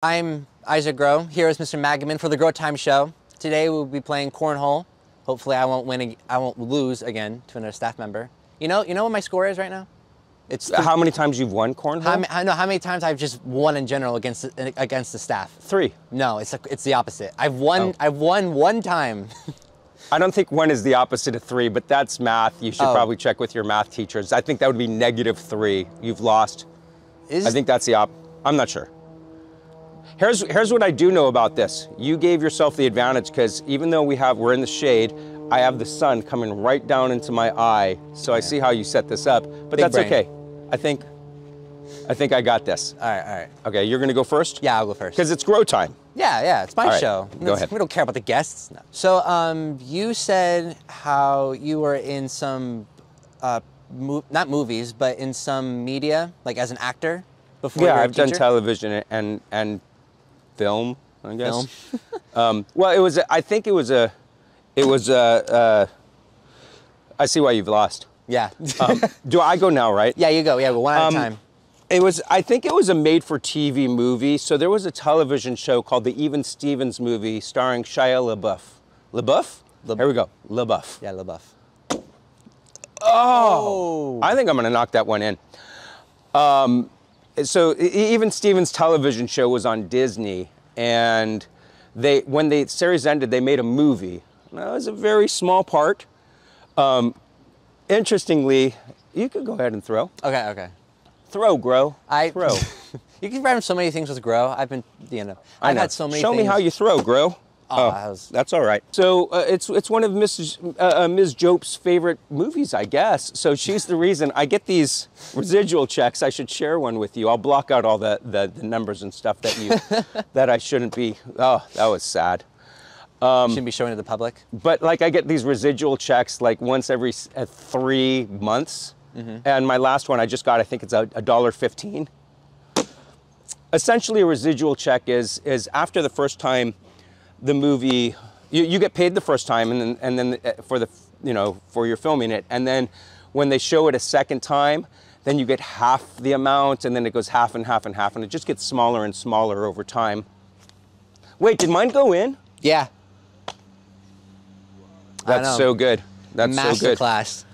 I'm Isaac Grow. Here is Mr. Magedman for the Grow Time Show. Today we'll be playing cornhole. Hopefully I won't lose again to another staff member. You know what my score is right now? It's how many times you've won cornhole? How many times I've just won in general against the staff? 3. No, it's the opposite. I've won one time. I don't think 1 is the opposite of 3, but that's math. You should probably check with your math teachers. I think that would be -3. You've lost. I think that's the I'm not sure. Here's what I do know about this. You gave yourself the advantage because even though we're in the shade, I have the sun coming right down into my eye. So I see how you set this up, but Big that's brain. okay. I think I got this. All right. Okay, you're gonna go first? Yeah, I'll go first. Because it's grow time. Yeah, it's my show. Go ahead. We don't care about the guests. No. So, you said how you were in some, not movies, but in some media, like as an actor before. Yeah, you were a I've done teacher? television and film, I guess. Well, I think it was I see why you've lost. Yeah. Do I go now, right? Yeah, you go. Yeah, but one at a time. I think it was a made-for-TV movie. So there was a television show called The Even Stevens Movie starring Shia LaBeouf. LaBeouf? Here we go. LaBeouf. Yeah, LaBeouf. Oh! I think I'm gonna knock that one in. So Even Stevens television show was on Disney, and when the series ended, they made a movie. Now, it was a very small part. Interestingly, you could go ahead and throw. Okay. Throw, Grow. Throw. You can rhyme so many things with grow. I've been, I've had so many Show things. me how you throw, Grow. That's all right. So it's one of Ms. Jope's favorite movies, I guess. So she's the reason I get these residual checks. I should share one with you. I'll block out all the numbers and stuff that I shouldn't be. Oh, that was sad. Shouldn't be showing to the public. But like I get these residual checks like once every 3 months. And my last one I just got, I think it's $1.15. Essentially, a residual check is after the first time the movie, you get paid the first time, and then for your filming it, and then when they show it a second time, then you get half the amount, and then it goes half and half and half, and it just gets smaller and smaller over time. Wait, did mine go in? Yeah. That's so good. That's so good. Masterclass.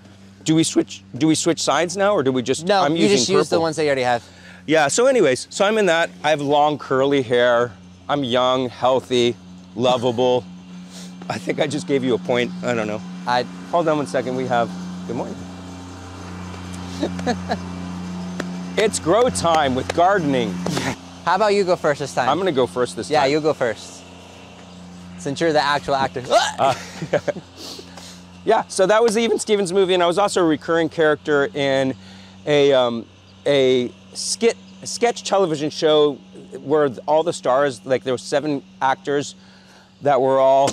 Do we switch sides now, or do we just? No, I'm you just use the purple. ones that you already have. Yeah. So, anyways, so I'm in that. I have long curly hair. I'm young, healthy, lovable. I think I just gave you a point. I don't know. Hold on one second. We have. Good morning. It's grow time with gardening. How about you go first this time? I'm gonna go first this time. Yeah, you go first. Since you're the actual actor. Yeah, so that was the Even Stevens movie, and I was also a recurring character in a sketch television show where all the stars, like there were 7 actors that were all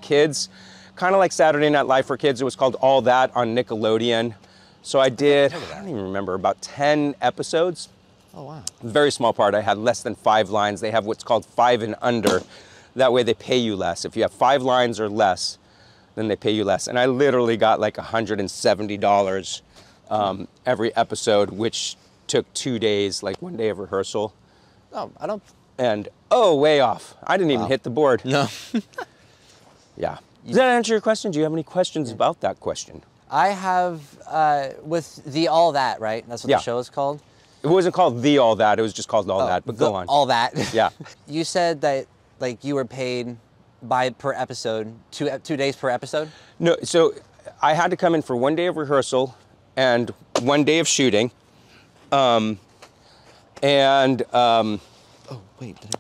kids, kind of like Saturday Night Live for kids. It was called All That on Nickelodeon. So I did, I don't even remember, about 10 episodes. Oh, wow. Very small part. I had less than 5 lines. They have what's called 5 and under. That way they pay you less. If you have 5 lines or less, then they pay you less. And I literally got like $170 every episode, which took 2 days, like 1 day of rehearsal. Oh, I don't. And, way off. I didn't even hit the board. No. Yeah. Does that answer your question? Do you have any questions about that question? I have, with the All That, right? That's what the show is called? It wasn't called The All That. It was just called All That, but go on. All That. Yeah. You said that, like, you were paid per episode, 2 days per episode? No, so I had to come in for 1 day of rehearsal and 1 day of shooting. And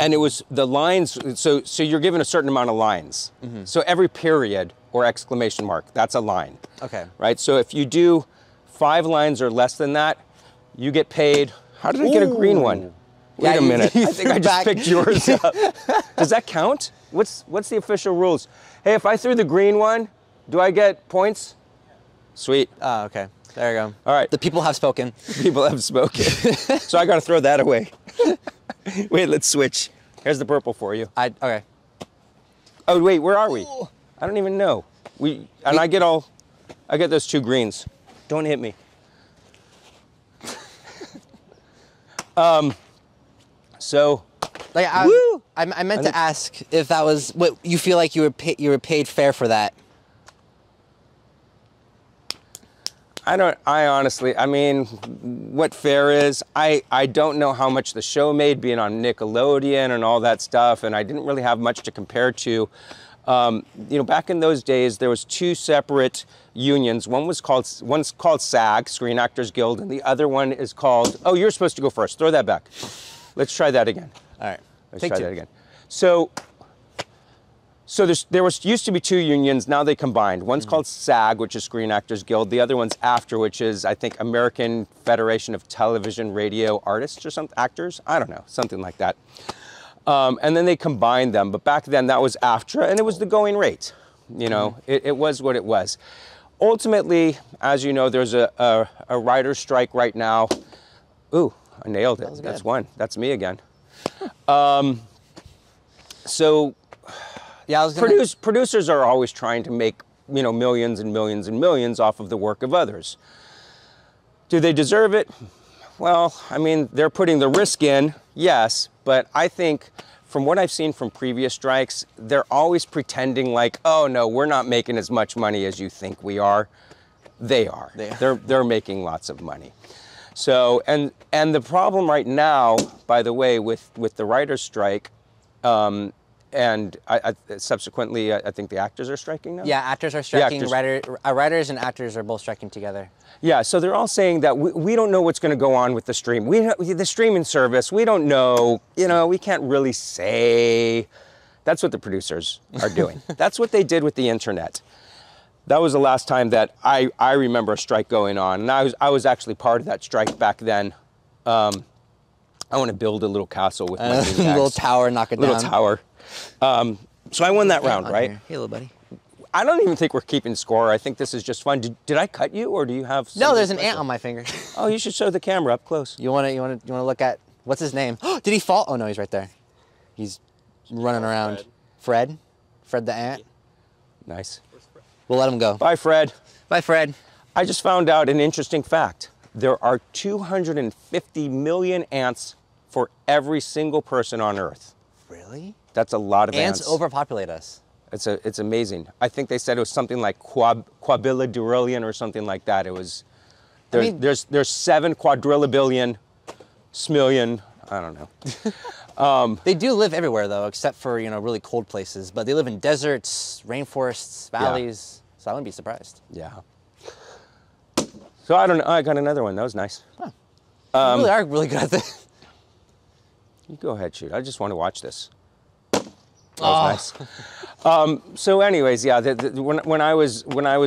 it was the lines, so you're given a certain amount of lines. So every period or exclamation mark, that's a line. Okay. Right, so if you do 5 lines or less than that, you get paid. How did I get a green one? Wait a minute, I think I just picked yours up. Does that count? What's the official rules? Hey, if I threw the green one, do I get points? Sweet. Oh, okay. There you go. All right. The people have spoken. People have spoken. So I got to throw that away. Wait, let's switch. Here's the purple for you. Okay. Oh, wait, where are we? I don't even know. I get those 2 greens. Don't hit me. So, like, I meant to ask if that was what you feel like you were paid fair for that. I honestly, I mean, what fair is, I don't know how much the show made being on Nickelodeon and all that stuff, and I didn't really have much to compare to. You know, back in those days, there was 2 separate unions. One's called SAG, Screen Actors Guild, and the other one is called, oh, you're supposed to go first. Throw that back. Let's try that again. All right. Let's try that again. So there used to be 2 unions, now they combined. One's called SAG, which is Screen Actors Guild. The other one's AFTRA, which is, I think, American Federation of Television Radio Artists or something, actors? I don't know, something like that. And then they combined them, but back then that was AFTRA, and it was the going rate. You know, it was what it was. Ultimately, as you know, there's a writer's strike right now. Ooh, I nailed it. That's one. That's me again. So... Yeah, producers are always trying to make, you know, millions and millions and millions off of the work of others. Do they deserve it? Well, I mean, they're putting the risk in, yes, but I think from what I've seen from previous strikes, they're always pretending like, oh no, we're not making as much money as you think we are. They are. They're making lots of money. So, and the problem right now, by the way, with the writer's strike, and subsequently, I think the actors are striking now? Yeah, actors are striking. Writers and actors are both striking together. Yeah, so they're all saying that we don't know what's going to go on with the stream. The streaming service, we don't know. You know, we can't really say. That's what the producers are doing. That's what they did with the internet. That was the last time that I remember a strike going on. And I was actually part of that strike back then. I want to build a little castle with my little tower, knock it down. Little tower. So I won that round, right? Hey, little buddy. I don't even think we're keeping score. I think this is just fun. Did I cut you, or do you have? No, there's an ant on my finger. Oh, you should show the camera up close. You want to look at what's his name? Did he fall? Oh no, he's right there. He's running around. Fred the ant. Nice. We'll let him go. Bye, Fred. Bye, Fred. I just found out an interesting fact. There are 250 million ants for every single person on Earth. Really? That's a lot of ants. Ants overpopulate us. It's amazing. I think they said it was something like quadrillion or something like that. It was there's 7 quadrillion, smillion. I don't know. They do live everywhere though, except for, you know, really cold places. But they live in deserts, rainforests, valleys. Yeah. So I wouldn't be surprised. Yeah. So I don't know. I got another one. That was nice. Huh. You really are really good at this. You go ahead, shoot. I just want to watch this. That was nice. So anyways, yeah, when I was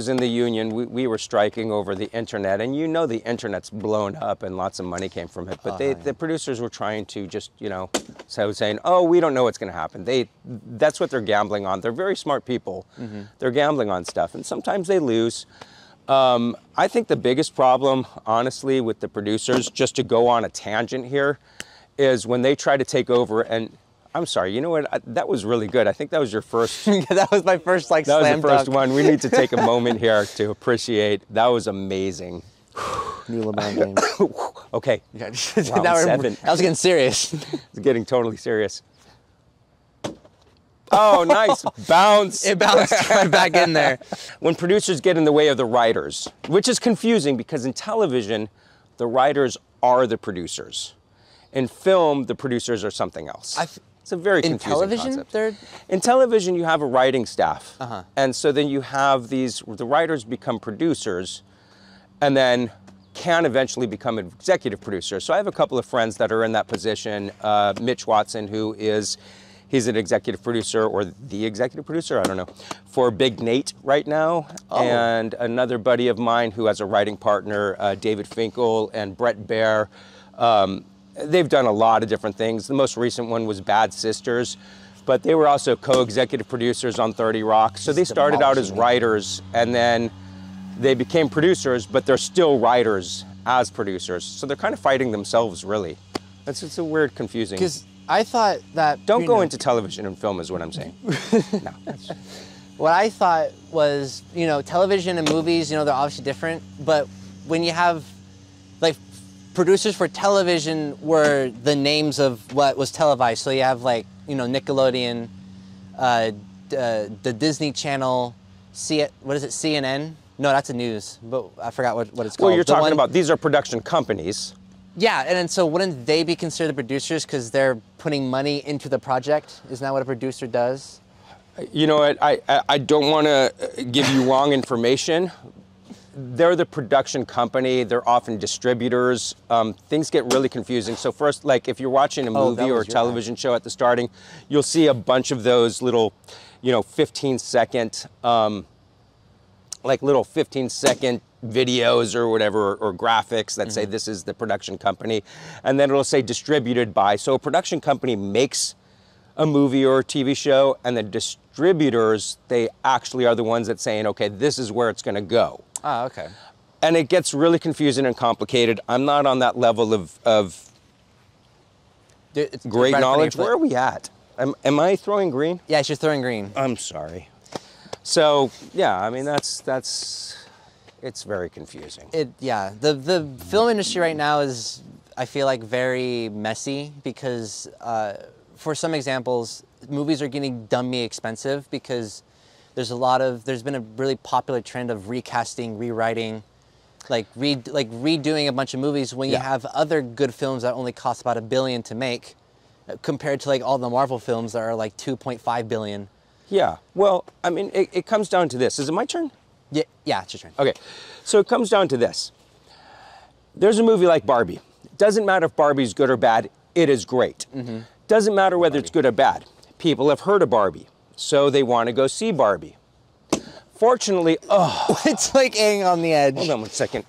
in the union, we were striking over the internet, and you know the internet's blown up and lots of money came from it. But the producers were trying to just, you know, saying, oh, we don't know what's going to happen. That's what they're gambling on. They're very smart people. Mm-hmm. They're gambling on stuff, and sometimes they lose. I think the biggest problem, honestly, with the producers, just to go on a tangent here, is when they try to take over and... I'm sorry, you know what? That was really good. I think that was your first... That was my first, like, slam dunk. That was the first one. We need to take a moment here to appreciate. That was amazing. New LeBron game. Okay. Round 7. That was getting serious. It's getting totally serious. Oh, nice. Bounce. It bounced right back in there. When producers get in the way of the writers, which is confusing because in television, the writers are the producers. In film, the producers are something else. It's a very confusing concept. In television, you have a writing staff. And so then you have the writers become producers and then can eventually become executive producers. So I have a couple of friends that are in that position. Mitch Watson, he's an executive producer or the executive producer, I don't know, for Big Nate right now. Oh. And another buddy of mine who has a writing partner, David Finkel and Brett Baer. They've done a lot of different things. The most recent one was Bad Sisters, but they were also co-executive producers on 30 Rock. So they started out as writers and then they became producers, but they're still writers as producers. So they're kind of fighting themselves, really. It's a weird, confusing. Because I thought that... Don't go into television and film is what I'm saying. No. What I thought was, you know, television and movies, you know, they're obviously different, but when you have, like, producers for television were the names of what was televised. So you have like, you know, Nickelodeon, the Disney Channel, what is it, CNN? No, that's a news, but I forgot what it's called. Well, you're talking about, these are production companies. Yeah, and so wouldn't they be considered producers because they're putting money into the project? Isn't that what a producer does? You know what, I don't want to give you wrong information. They're the production company. They're often distributors. Things get really confusing. So first, like if you're watching a movie or a television show at the starting, you'll see a bunch of those little, you know, 15-second, like little 15-second videos or whatever, or graphics that say this is the production company. And then it'll say distributed by. So a production company makes a movie or a TV show, and the distributors, they actually are the ones that saying, okay, this is where it's going to go. Oh, okay. And it gets really confusing and complicated. I'm not on that level of great knowledge. Where are we at? Am I throwing green? Yeah, she's throwing green. I'm sorry. So, yeah, I mean, it's very confusing. Yeah, the film industry right now is, I feel like, very messy because, for some examples, movies are getting dumbly expensive because there's been a really popular trend of recasting, rewriting, like redoing a bunch of movies when you have other good films that only cost about $1 billion to make, compared to like all the Marvel films that are like $2.5 billion. Yeah, well, I mean, it comes down to this. Is it my turn? Yeah, it's your turn. Okay, so it comes down to this. There's a movie like Barbie. It doesn't matter if Barbie's good or bad, it is great. Doesn't matter whether it's good or bad. People have heard of Barbie, so they want to go see Barbie. Fortunately, it's like hanging on the edge. Hold on 1 second.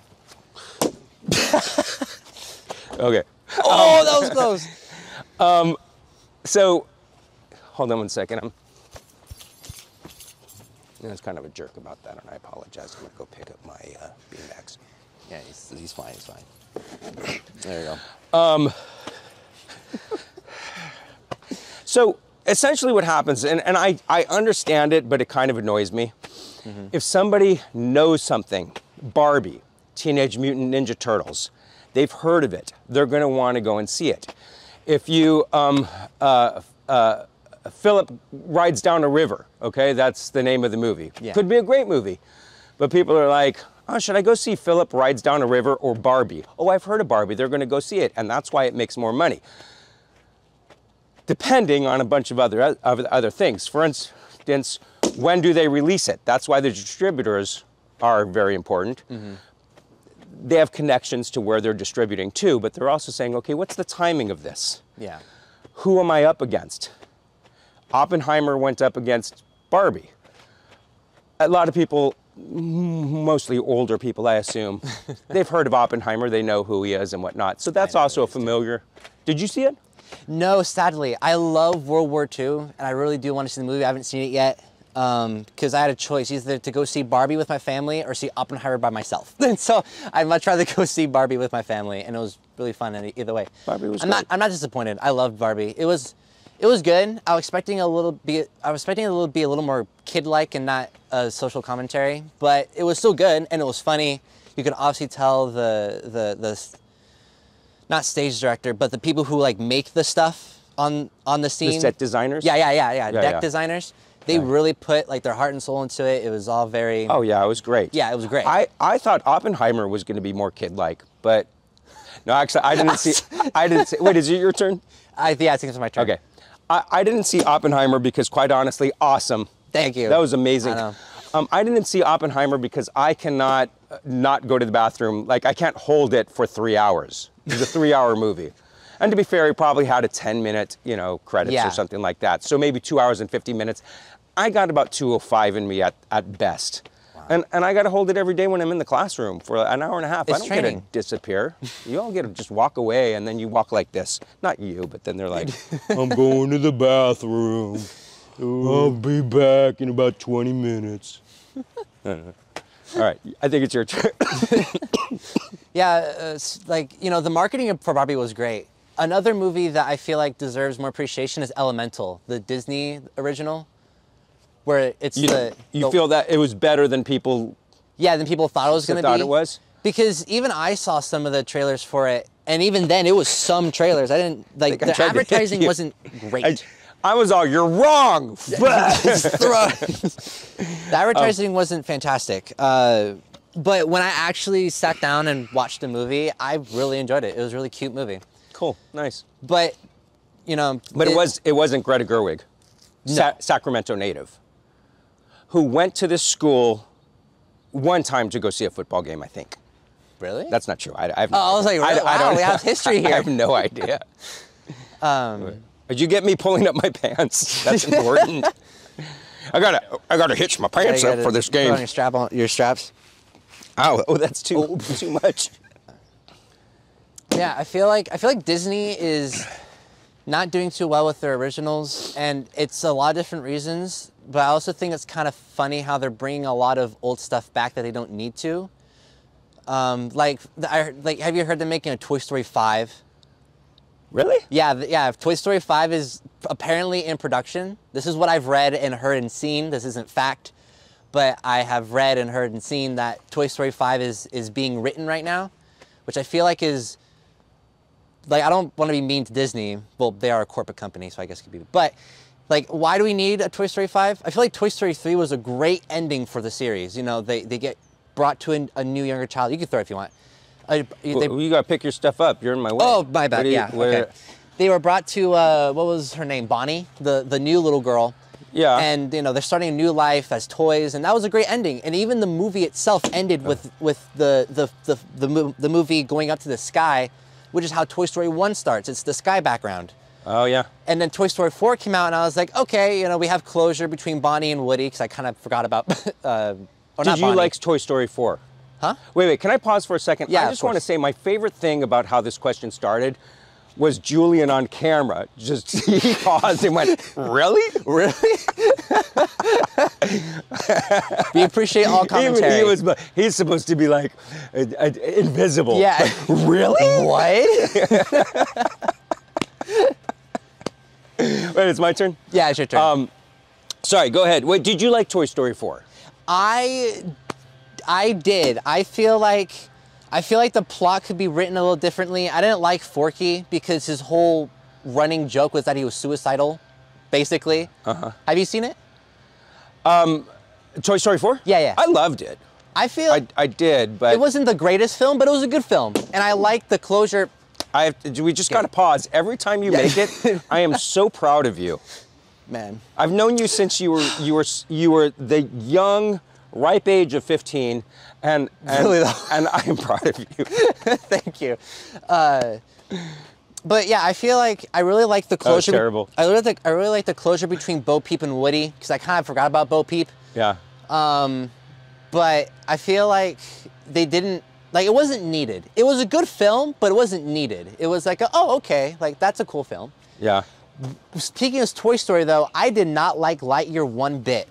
Okay. Oh, that was close. So, hold on 1 second. I was kind of a jerk about that, and I apologize. I'm going to go pick up my beanbags. Yeah, he's fine, he's fine. There you go. So, essentially what happens, and I understand it, but it kind of annoys me. If somebody knows something, Barbie, Teenage Mutant Ninja Turtles, they've heard of it, they're going to want to go and see it. If you, Philip Rides Down a River, okay? That's the name of the movie. Yeah. Could be a great movie. But people are like, oh, should I go see Philip Rides Down a River or Barbie? Oh, I've heard of Barbie. They're going to go see it. And that's why it makes more money. Depending on a bunch of other things. For instance, when do they release it? That's why the distributors are very important. They have connections to where they're distributing to, but they're also saying, okay, what's the timing of this? Yeah. Who am I up against? Oppenheimer went up against Barbie. A lot of people, mostly older people, I assume, they've heard of Oppenheimer, they know who he is and whatnot. So that's also a familiar. Did you see it? No, sadly. I love World War II, and I really do want to see the movie. I haven't seen it yet because I had a choice either to go see Barbie with my family or see Oppenheimer by myself. And so I'd much rather go see Barbie with my family, and it was really fun either way. Barbie was I'm not disappointed. I loved Barbie. It was good. I was expecting a little be a little more kid-like and not a social commentary, but it was still good and it was funny. You could obviously tell the not stage director, but the people who like make the stuff on the scene. The set designers? Yeah. Deck designers. They really put like their heart and soul into it. It was all very. Oh yeah, it was great. Yeah, it was great. I thought Oppenheimer was going to be more kid-like, but no, actually I didn't see. Wait, is it your turn? I think it's my turn. Okay. I didn't see Oppenheimer because, quite honestly, awesome. Thank you. That was amazing. I know. I didn't see Oppenheimer because I cannot not go to the bathroom. Like, I can't hold it for 3 hours. It's a 3-hour movie. And to be fair, he probably had a 10-minute, credits or something like that. So maybe 2 hours and 50 minutes. I got about 2:05 in me at best. Wow. And I got to hold it every day when I'm in the classroom for an hour and a half. It's I don't training. get to disappear. You all get to just walk away, and then you walk like this. Not you, but then they're like, I'm going to the bathroom. I'll be back in about 20 minutes. All right, I think it's your turn. Yeah, the marketing for Barbie was great. Another movie that I feel like deserves more appreciation is Elemental, the Disney original, where it's You feel that it was better than people... Yeah, than people thought it was going to be? Thought it was? Because even I saw some of the trailers for it, And even then, it was some trailers. I didn't like the advertising wasn't great. I was all, you're wrong. The advertising wasn't fantastic. But when I actually sat down and watched the movie, I really enjoyed it. It was a really cute movie. Cool, nice. But, you know. But it wasn't Greta Gerwig, no. Sacramento native, who went to this school one time to go see a football game, I think. Really? That's not true. I have no idea. I was like, really? I don't, we have history here. I have no idea. Did you get me pulling up my pants? That's important. I gotta hitch my pants up for this game. Put on your straps. Oh, that's too much. Yeah, I feel like Disney is not doing too well with their originals, and it's a lot of different reasons. But I also think it's kind of funny how they're bringing a lot of old stuff back that they don't need to. Like, have you heard they're making a Toy Story 5? Really? Yeah. Toy Story 5 is apparently in production. This is what I've read and heard and seen. This isn't fact, but I have read and heard and seen that Toy Story 5 is being written right now, which I feel like is, like, I don't want to be mean to Disney. Well, they are a corporate company, so I guess it could be. But, like, why do we need a Toy Story 5? I feel like Toy Story 3 was a great ending for the series. You know, they get brought to a new younger child. You can throw it if you want. You gotta pick your stuff up. You're in my way. Oh, my bad. Okay. They were brought to what was her name? Bonnie, the new little girl. Yeah. And you know they're starting a new life as toys, and that was a great ending. And even the movie itself ended with the movie going up to the sky, which is how Toy Story 1 starts. It's the sky background. Oh yeah. And then Toy Story 4 came out, and I was like, okay, you know, we have closure between Bonnie and Woody, because I kind of forgot about. Did you like Toy Story 4? Huh? Wait, can I pause for a second? Yeah, I just want to say my favorite thing about how this question started was Julian on camera. Just, he paused and went, really? Really? We appreciate all commentary. He's supposed to be like invisible. Yeah. Like, really? What? Wait, it's my turn? Yeah, it's your turn. Sorry, go ahead. Wait, did you like Toy Story 4? I did. I feel like the plot could be written a little differently. I didn't like Forky because his whole running joke was that he was suicidal, basically. Uh-huh. Have you seen it? Toy Story 4? Yeah. I loved it. I did, but it wasn't the greatest film, but it was a good film, and I liked the closure. We just got to pause. Every time you make it, I am so proud of you. Man, I've known you since you were the young, ripe age of 15, and I am proud of you. Thank you. But yeah, I feel like I really like the closure. That was terrible. I really like the closure between Bo Peep and Woody, because I kind of forgot about Bo Peep. Yeah. But I feel like they didn't, like, it wasn't needed. It was a good film, but it wasn't needed. It was like, oh, okay, like, that's a cool film. Yeah. Speaking of Toy Story, though, I did not like Lightyear one bit.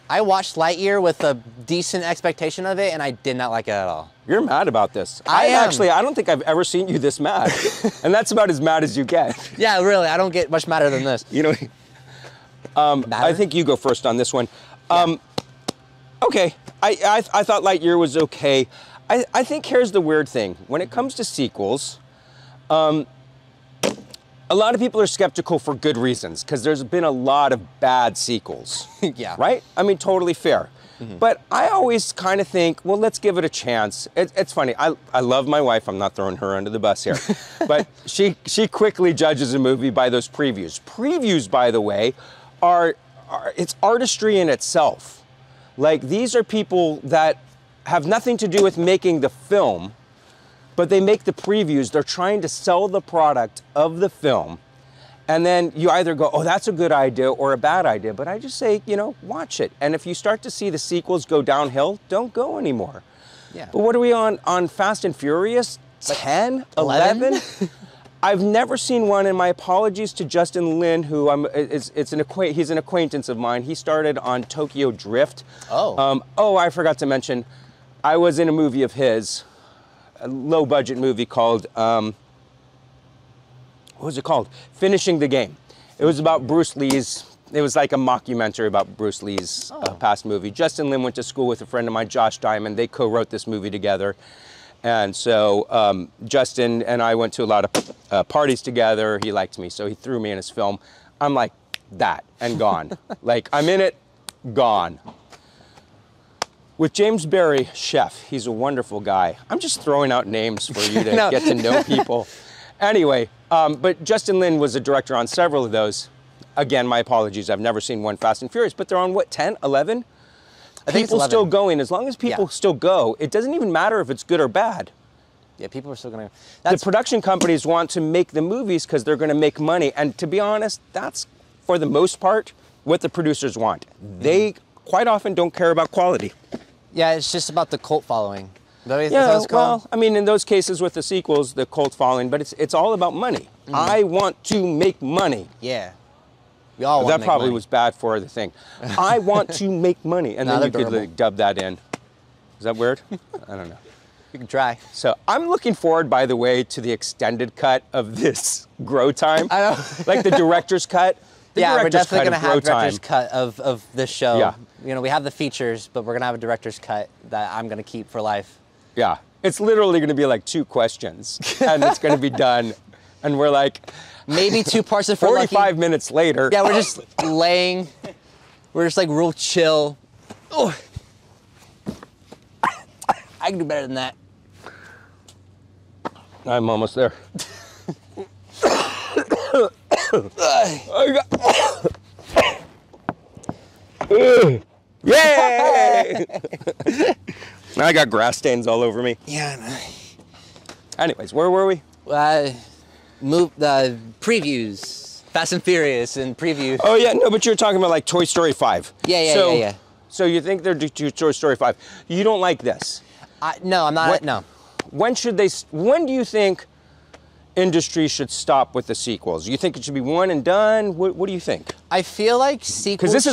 I watched Lightyear with a decent expectation of it, and I did not like it at all. You're mad about this. I don't think I've ever seen you this mad. And that's about as mad as you get. Yeah, really, I don't get much madder than this. You know, I think you go first on this one. Yeah. Okay, I thought Lightyear was okay. I think here's the weird thing. When it comes to sequels, a lot of people are skeptical for good reasons, because there's been a lot of bad sequels. Yeah. Right? I mean, totally fair. Mm-hmm. But I always kind of think, well, let's give it a chance. It's funny. I love my wife. I'm not throwing her under the bus here. But she quickly judges a movie by those previews. Previews, by the way, it's artistry in itself. Like, these are people that have nothing to do with making the film, but they make the previews. They're trying to sell the product of the film. And then you either go, oh, that's a good idea or a bad idea. But I just say, watch it. And if you start to see the sequels go downhill, don't go anymore. Yeah. But what are we on Fast and Furious? 10? 11? I've never seen one, and my apologies to Justin Lin, who he's an acquaintance of mine. He started on Tokyo Drift. Oh. I forgot to mention, I was in a movie of his, a low-budget movie called, what was it called? Finishing the Game. It was about Bruce Lee's, it was like a mockumentary about Bruce Lee's past movie. Justin Lin went to school with a friend of mine, Josh Diamond. They co-wrote this movie together. And so Justin and I went to a lot of parties together. He liked me, so he threw me in his film. I'm like that and gone. Like, I'm in it, gone. With James Barry, chef, he's a wonderful guy. I'm just throwing out names for you to get to know people. Anyway, but Justin Lin was a director on several of those. Again, my apologies, I've never seen one Fast and Furious, but they're on what, 10, 11? I think people it's 11. still going. As long as people still go, it doesn't even matter if it's good or bad. Yeah, people are still going to... The production companies want to make the movies because they're going to make money. And to be honest, that's, for the most part, what the producers want. They quite often don't care about quality. Yeah, it's just about the cult following. Yeah, well, I mean, in those cases with the sequels, the cult following, but it's all about money. I want to make money. Yeah. We all want to make money. That probably was bad for the thing. I want to make money. And then you could like, dub that in. Is that weird? I don't know. You can try. So I'm looking forward, by the way, to the extended cut of this Grow Time. I know. Like the director's cut. Yeah, we're definitely going to have a director's cut of this show. Yeah. You know, we have the features, but we're going to have a director's cut that I'm going to keep for life. Yeah. It's literally going to be like 2 questions, and it's going to be done. And we're like... Maybe 2 parts of 45 minutes later. Yeah, we're just laying. We're just like real chill. Oh. I can do better than that. I'm almost there. Yay! I got grass stains all over me. Yeah. Anyways, where were we? Previews. Fast and Furious and preview. Oh yeah, no, but you're talking about like Toy Story 5. Yeah. So you think they're do Toy Story 5? You don't like this? No, I'm not. No. When do you think industry should stop with the sequels? You think it should be one and done? What do you think? I feel like sequels. Because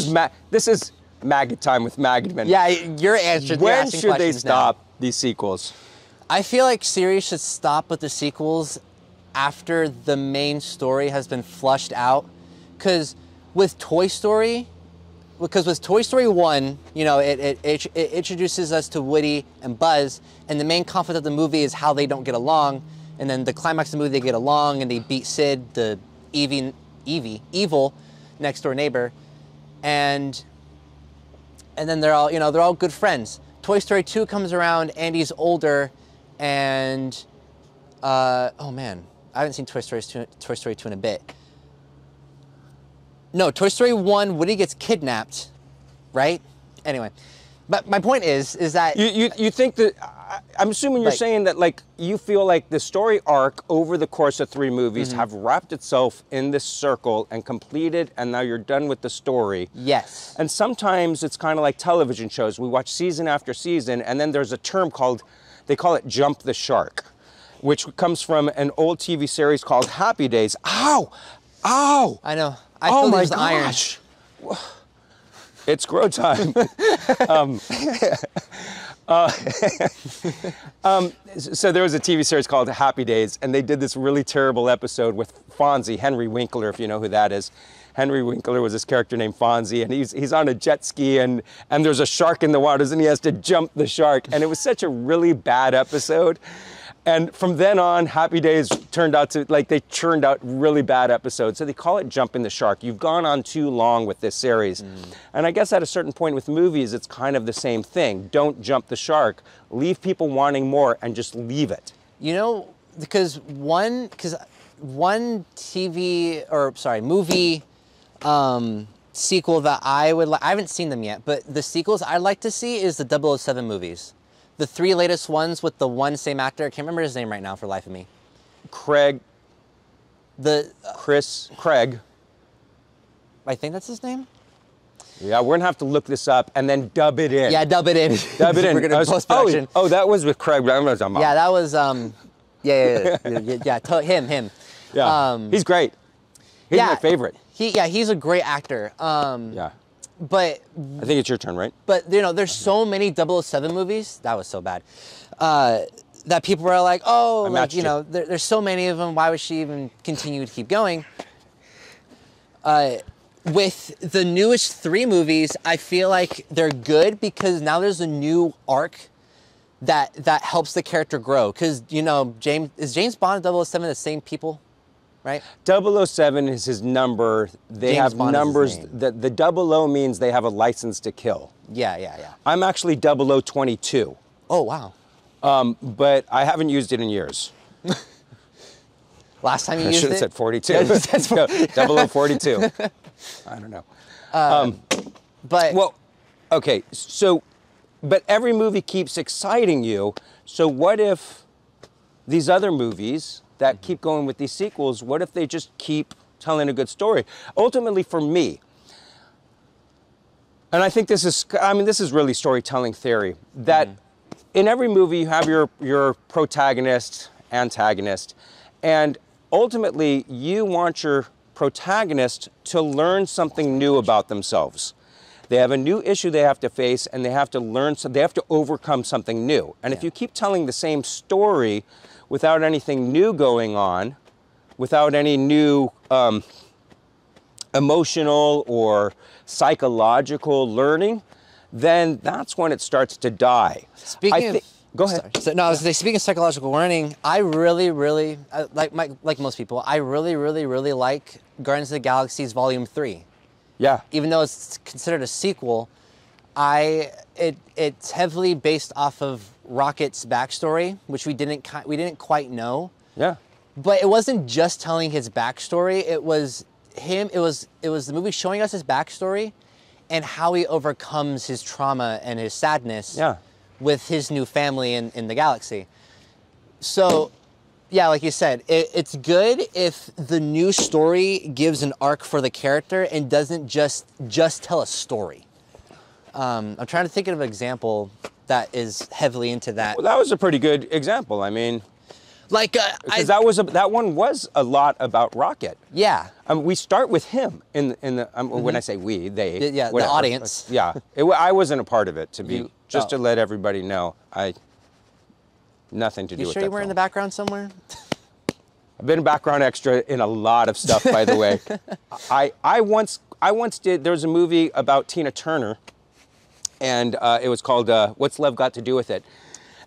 this is Maggot time with Magedman. Yeah, you're answering. When should they stop these sequels? I feel like series should stop with the sequels after the main story has been flushed out. Because with Toy Story 1, you know, it introduces us to Woody and Buzz, and the main conflict of the movie is how they don't get along, and then the climax of the movie, they get along, and they beat Sid, the evil next door neighbor, and then they're all good friends. Toy Story 2 comes around, Andy's older, and oh man, I haven't seen Toy Story 2 in a bit. No, Toy Story 1, Woody gets kidnapped, right? Anyway, but my point is that... You think that... I'm assuming you're saying that, like, you feel like the story arc over the course of 3 movies have wrapped itself in this circle and completed, and now you're done with the story. Yes. And sometimes it's kind of like television shows. We watch season after season, and then there's a term called... They call it jump the shark, which comes from an old TV series called Happy Days. Ow! Ow! I know. I feel my gosh. Iron. It's Grow Time. So there was a TV series called Happy Days, and they did this really terrible episode with Fonzie, Henry Winkler, if you know who that is. Henry Winkler was this character named Fonzie, and he's on a jet ski, and there's a shark in the waters, and he has to jump the shark. And it was such a really bad episode. And from then on, Happy Days turned out to, like, they churned out really bad episodes. So they call it jumping the shark. You've gone on too long with this series. And I guess at a certain point with movies, it's kind of the same thing. Don't jump the shark. Leave people wanting more and just leave it. You know, because one movie sequel that I haven't seen them yet, but the sequels I'd like to see is the 007 movies. The 3 latest ones with the one same actor. I can't remember his name right now for the life of me. Craig. Craig. I think that's his name. Yeah, we're gonna have to look this up and then dub it in. Yeah, dub it in. Dub it in. We're gonna post-production. Oh, that was with Craig. Yeah, that was him. Yeah, he's great. He's my favorite. He's a great actor. Yeah. But I think it's your turn, right? But you know, there's so many 007 movies. That was so bad. That people are like, oh, like, you know, there's so many of them. Why would she even continue to keep going? With the newest 3 movies, I feel like they're good because now there's a new arc that helps the character grow. Because, you know, James Bond and 007 the same people, right? 007 is his number. They James have Bond is his numbers. name. The 00 means they have a license to kill. Yeah. I'm actually 0022. Oh, wow. But I haven't used it in years. Last time you I used should have it? said 42. No, 0042. I don't know. But Well, okay, so, but every movie keeps exciting you. So what if these other movies that keep going with these sequels, what if they just keep telling a good story? Ultimately, for me, and I think this is really storytelling theory, that in every movie you have your protagonist, antagonist, and ultimately you want your protagonist to learn something new about themselves. They have a new issue they have to face, and they have to learn, they have to overcome something new. And if you keep telling the same story without anything new going on, without any new emotional or psychological learning, then that's when it starts to die. Go ahead. So, no, I was gonna say, speaking of psychological learning, I really, like most people, I really like Guardians of the Galaxy's Volume 3. Yeah. Even though it's considered a sequel, it's heavily based off of Rocket's backstory, which we didn't quite know. Yeah. But it wasn't just telling his backstory. It was him. It was the movie showing us his backstory and how he overcomes his trauma and his sadness. Yeah. With his new family in the galaxy. So, yeah, like you said, it's good if the new story gives an arc for the character and doesn't just tell a story. I'm trying to think of an example that is heavily into that. Well, that was a pretty good example. I mean, like because that one was a lot about Rocket. Yeah. We start with him in the when I say we, they, yeah, whatever. the audience. Yeah, I wasn't a part of it to let everybody know. Nothing to do You with sure that you weren't in film. the background somewhere? I've been a background extra in a lot of stuff, by the way. I once did. There was a movie about Tina Turner, and it was called "What's Love Got to Do with It?"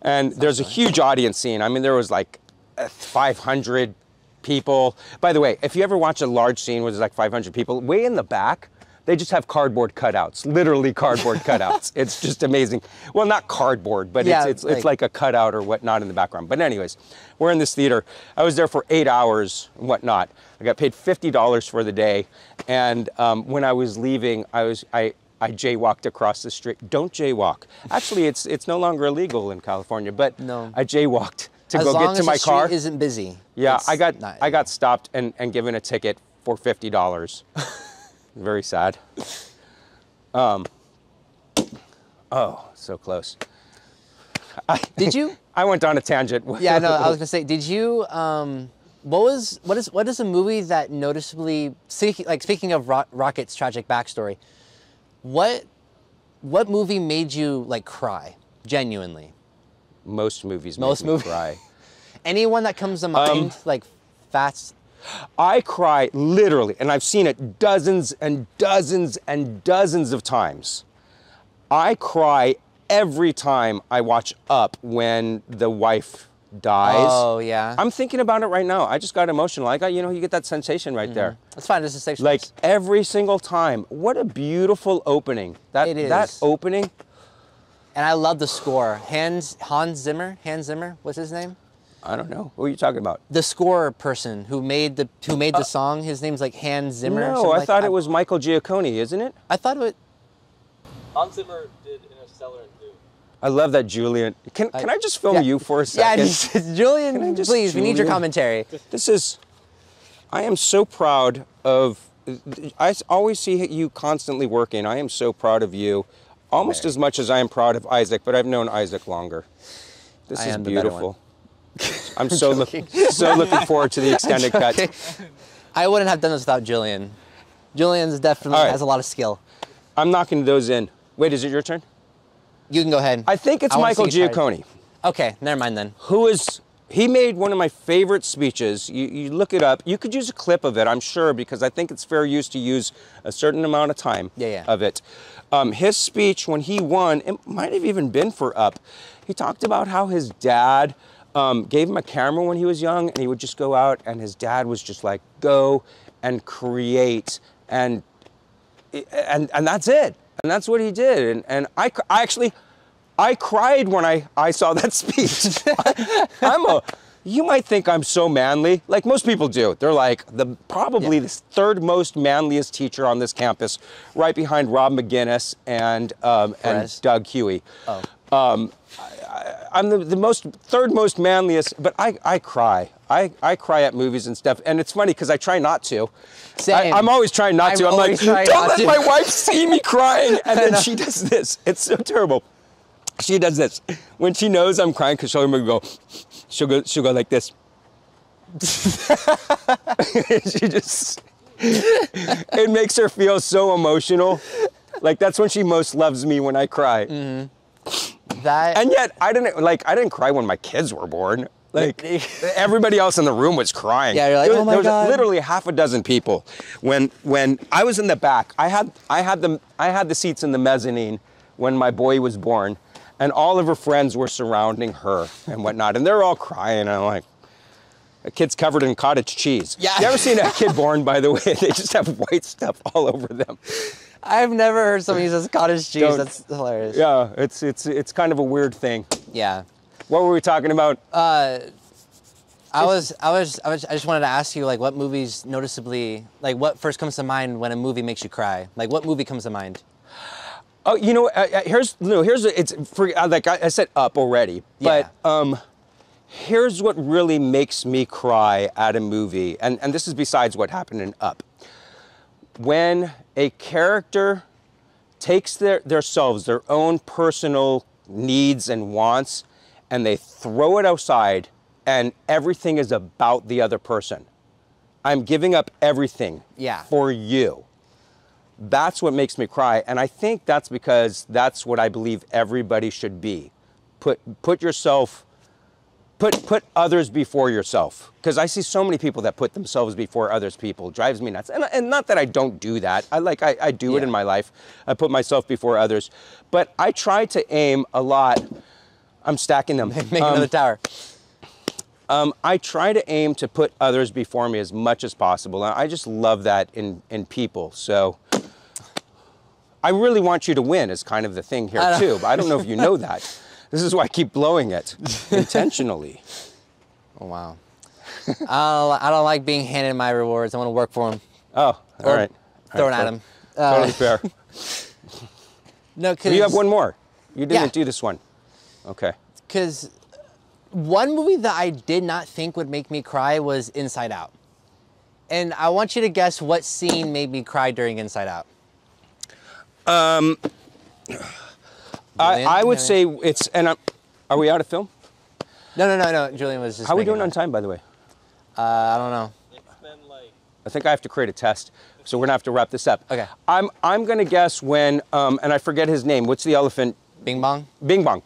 And there's a huge audience scene. I mean, there was like 500 people. By the way, if you ever watch a large scene where there's like 500 people, way in the back, they just have cardboard cutouts, literally cardboard cutouts. It's just amazing. Well, not cardboard, but yeah, it's like a cutout or whatnot in the background. But anyways, we're in this theater. I was there for 8 hours and whatnot. I got paid $50 for the day. And when I was leaving, I jaywalked across the street. Don't jaywalk. Actually, it's no longer illegal in California, but no. I jaywalked to As go long get to as my the street car. isn't busy. Yeah, it's I not got stopped and given a ticket for $50. Very sad. Oh, so close. Did you? I went on a tangent. Yeah, no, I was gonna say, did you? What is a movie that noticeably, speaking of Rocket's tragic backstory, what movie made you like cry genuinely? Most movies make me cry. Anyone that comes to mind, like Fast. I cry literally, and I've seen it dozens and dozens and dozens of times. I cry every time I watch Up when the wife dies. Oh, yeah. I'm thinking about it right now. I just got emotional. you get that sensation right there. That's fine. It's a safe space. Like every single time. What a beautiful opening. It is. That opening. And I love the score. Hans Zimmer. What's his name? I don't know. What are you talking about? The score person who made the song. His name's like Hans Zimmer. No, I thought it was Michael Giacchone, isn't it? I thought it was. Hans Zimmer did Interstellar and Dune. I love that, Julian. Can I just film you for a second? Yeah, Julian, please, we need your commentary. I am so proud of, I always see you constantly working. I am so proud of you, almost as much as I am proud of Isaac, but I've known Isaac longer. This is beautiful. I'm so looking forward to the extended cut. I wouldn't have done this without Julian. Julian's definitely has a lot of skill. I'm knocking those in. Wait, is it your turn? You can go ahead. I think it's Michael Giacchone. Okay, never mind then. Who is he made one of my favorite speeches. You look it up. You could use a clip of it, I'm sure, because I think it's fair use to use a certain amount of time of it. His speech when he won, it might have even been for Up. He talked about how his dad gave him a camera when he was young, and he would just go out, and his dad was just like, go and create, and that's it. And that's what he did. And I actually cried when I saw that speech. You might think I'm so manly, like most people do. They're like probably the third most manliest teacher on this campus, right behind Rob McGinnis and Doug Huey. Oh. I'm the third most manliest, but I cry. I cry at movies and stuff, and it's funny because I try not to. Same. I'm always trying not to. I'm like, don't let my wife see me crying, and then she does this. It's so terrible. She does this when she knows I'm crying because she'll go like this. She just, it makes her feel so emotional. Like that's when she most loves me, when I cry. Mm-hmm. And yet I didn't cry when my kids were born. Like everybody else in the room was crying. Yeah, you're like, oh my God. There was literally half a dozen people. When I was in the back, I had the seats in the mezzanine when my boy was born. And all of her friends were surrounding her and whatnot. And they're all crying. And I'm like, a kid's covered in cottage cheese. Yeah. You ever seen a kid born, by the way? They just have white stuff all over them. I've never heard someone use this cottage cheese. That's hilarious. Yeah, it's kind of a weird thing. Yeah. What were we talking about? I just wanted to ask you, like, what movies noticeably, like, what first comes to mind when a movie makes you cry? Like, what movie comes to mind? Oh, like I said, Up already, but here's what really makes me cry at a movie, and this is besides what happened in Up. When a character takes their own personal needs and wants, and they throw it outside, and everything is about the other person. I'm giving up everything for you. That's what makes me cry, and I think that's because that's what I believe everybody should be. Put others before yourself. Because I see so many people that put themselves before others people. It drives me nuts. And not that I don't do that. I do it in my life. I put myself before others. But I try to aim a lot. I'm stacking them. Make another tower. I try to aim to put others before me as much as possible. And I just love that in people. So I really want you to win is kind of the thing here too. But I don't know if you know that. This is why I keep blowing it intentionally. Oh, wow. I don't like being handed my rewards. I want to work for them. Oh, all right. Throw it at them. Totally fair. No, because you have one more. You didn't do this one. Okay. Because one movie that I did not think would make me cry was Inside Out. And I want you to guess what scene made me cry during Inside Out. I would say it's, are we out of film? No. Julian was just. How are we doing on time, by the way? I don't know. It's been like. I think I have to create a test, so we're gonna have to wrap this up. Okay. I'm gonna guess when, and I forget his name. What's the elephant? Bing Bong. Bing Bong.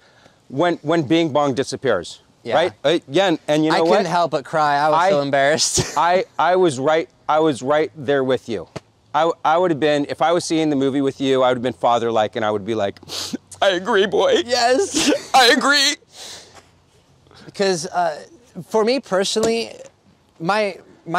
When Bing Bong disappears. Yeah. Right. Yeah. And you know what? I couldn't help but cry. I was so embarrassed. I was right there with you. I would have been, if I was seeing the movie with you, I would have been father-like, and I would be like, I agree, boy. Yes. I agree. Because for me personally, my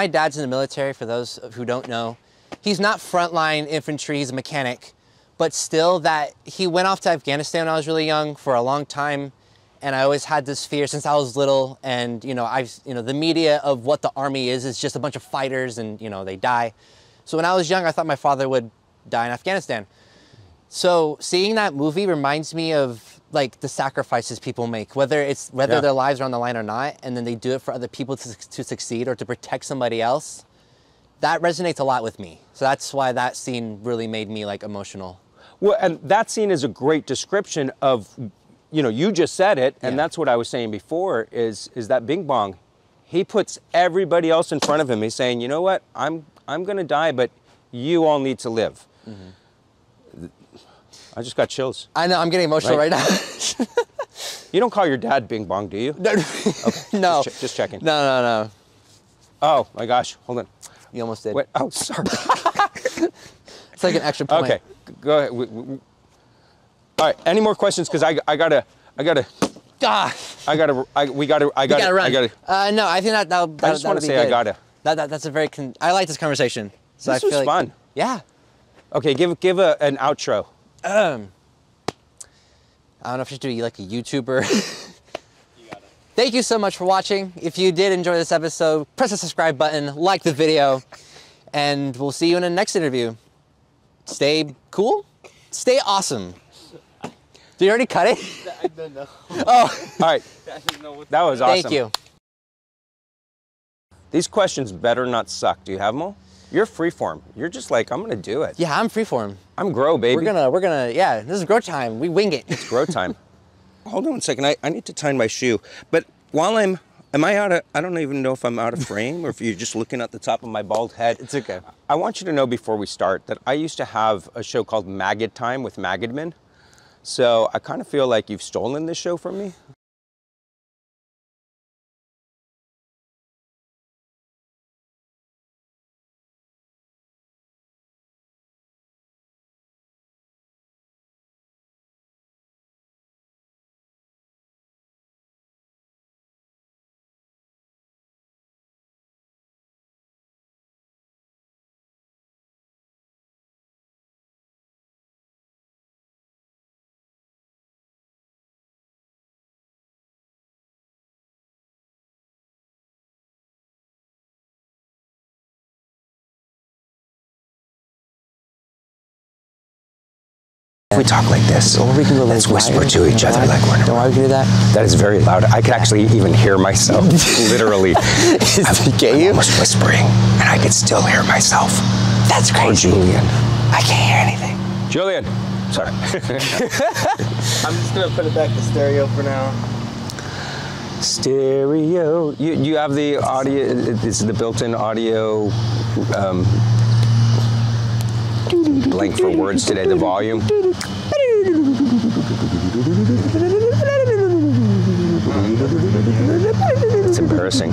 dad's in the military, for those who don't know. He's not frontline infantry, he's a mechanic. But still, that he went off to Afghanistan when I was really young for a long time. And I always had this fear since I was little. And, the media of what the Army is just a bunch of fighters and, they die. So when I was young, I thought my father would die in Afghanistan. So seeing that movie reminds me of like the sacrifices people make, whether their lives are on the line or not, and then they do it for other people to succeed or to protect somebody else. That resonates a lot with me. So that's why that scene really made me like emotional. Well, and that scene is a great description of, you just said it, and that's what I was saying before, is that Bing Bong, he puts everybody else in front of him. He's saying, you know what, I'm gonna die, but you all need to live. Mm-hmm. I just got chills. I know, I'm getting emotional right now. You don't call your dad Bing Bong, do you? No. Okay, No. Just checking. No. Oh my gosh, hold on. You almost did. Wait, oh, sorry. It's like an extra point. Okay, go ahead. All right, any more questions? Because I gotta. Ah. We gotta run. No, I think that I just want to say good. I gotta. That's a very. I like this conversation. So This I feel was like, fun. Yeah. Okay, give an outro. I don't know if you should do like a YouTuber. You got it. Thank you so much for watching. If you did enjoy this episode, press the subscribe button, like the video, and we'll see you in the next interview. Stay cool. Stay awesome. Did you already cut it? I don't know. Oh. All right, I don't know what that was awesome. Thank you. These questions better not suck. Do you have them all? You're freeform. You're just like, I'm gonna do it. Yeah, I'm freeform. I'm grow, baby. We're gonna, yeah, this is grow time. We wing it. It's grow time. Hold on a second. I need to tie my shoe. But while am I out of, I don't even know if I'm out of frame or if you're just looking at the top of my bald head. It's okay. I want you to know before we start that I used to have a show called Magedman with Magedman. So I kind of feel like you've stolen this show from me. If we talk like this, Or we can go let's like whisper quiet. to each other like we're in a Don't worry, we can do that. That is very loud. I could actually even hear myself, literally. Is it you? Almost whispering, and I could still hear myself. That's Oh, crazy. Julian. I can't hear anything. Julian. Sorry. I'm just gonna put it back to stereo for now. Stereo. You have the audio, it's the built-in audio blank for words today, the volume. It's embarrassing.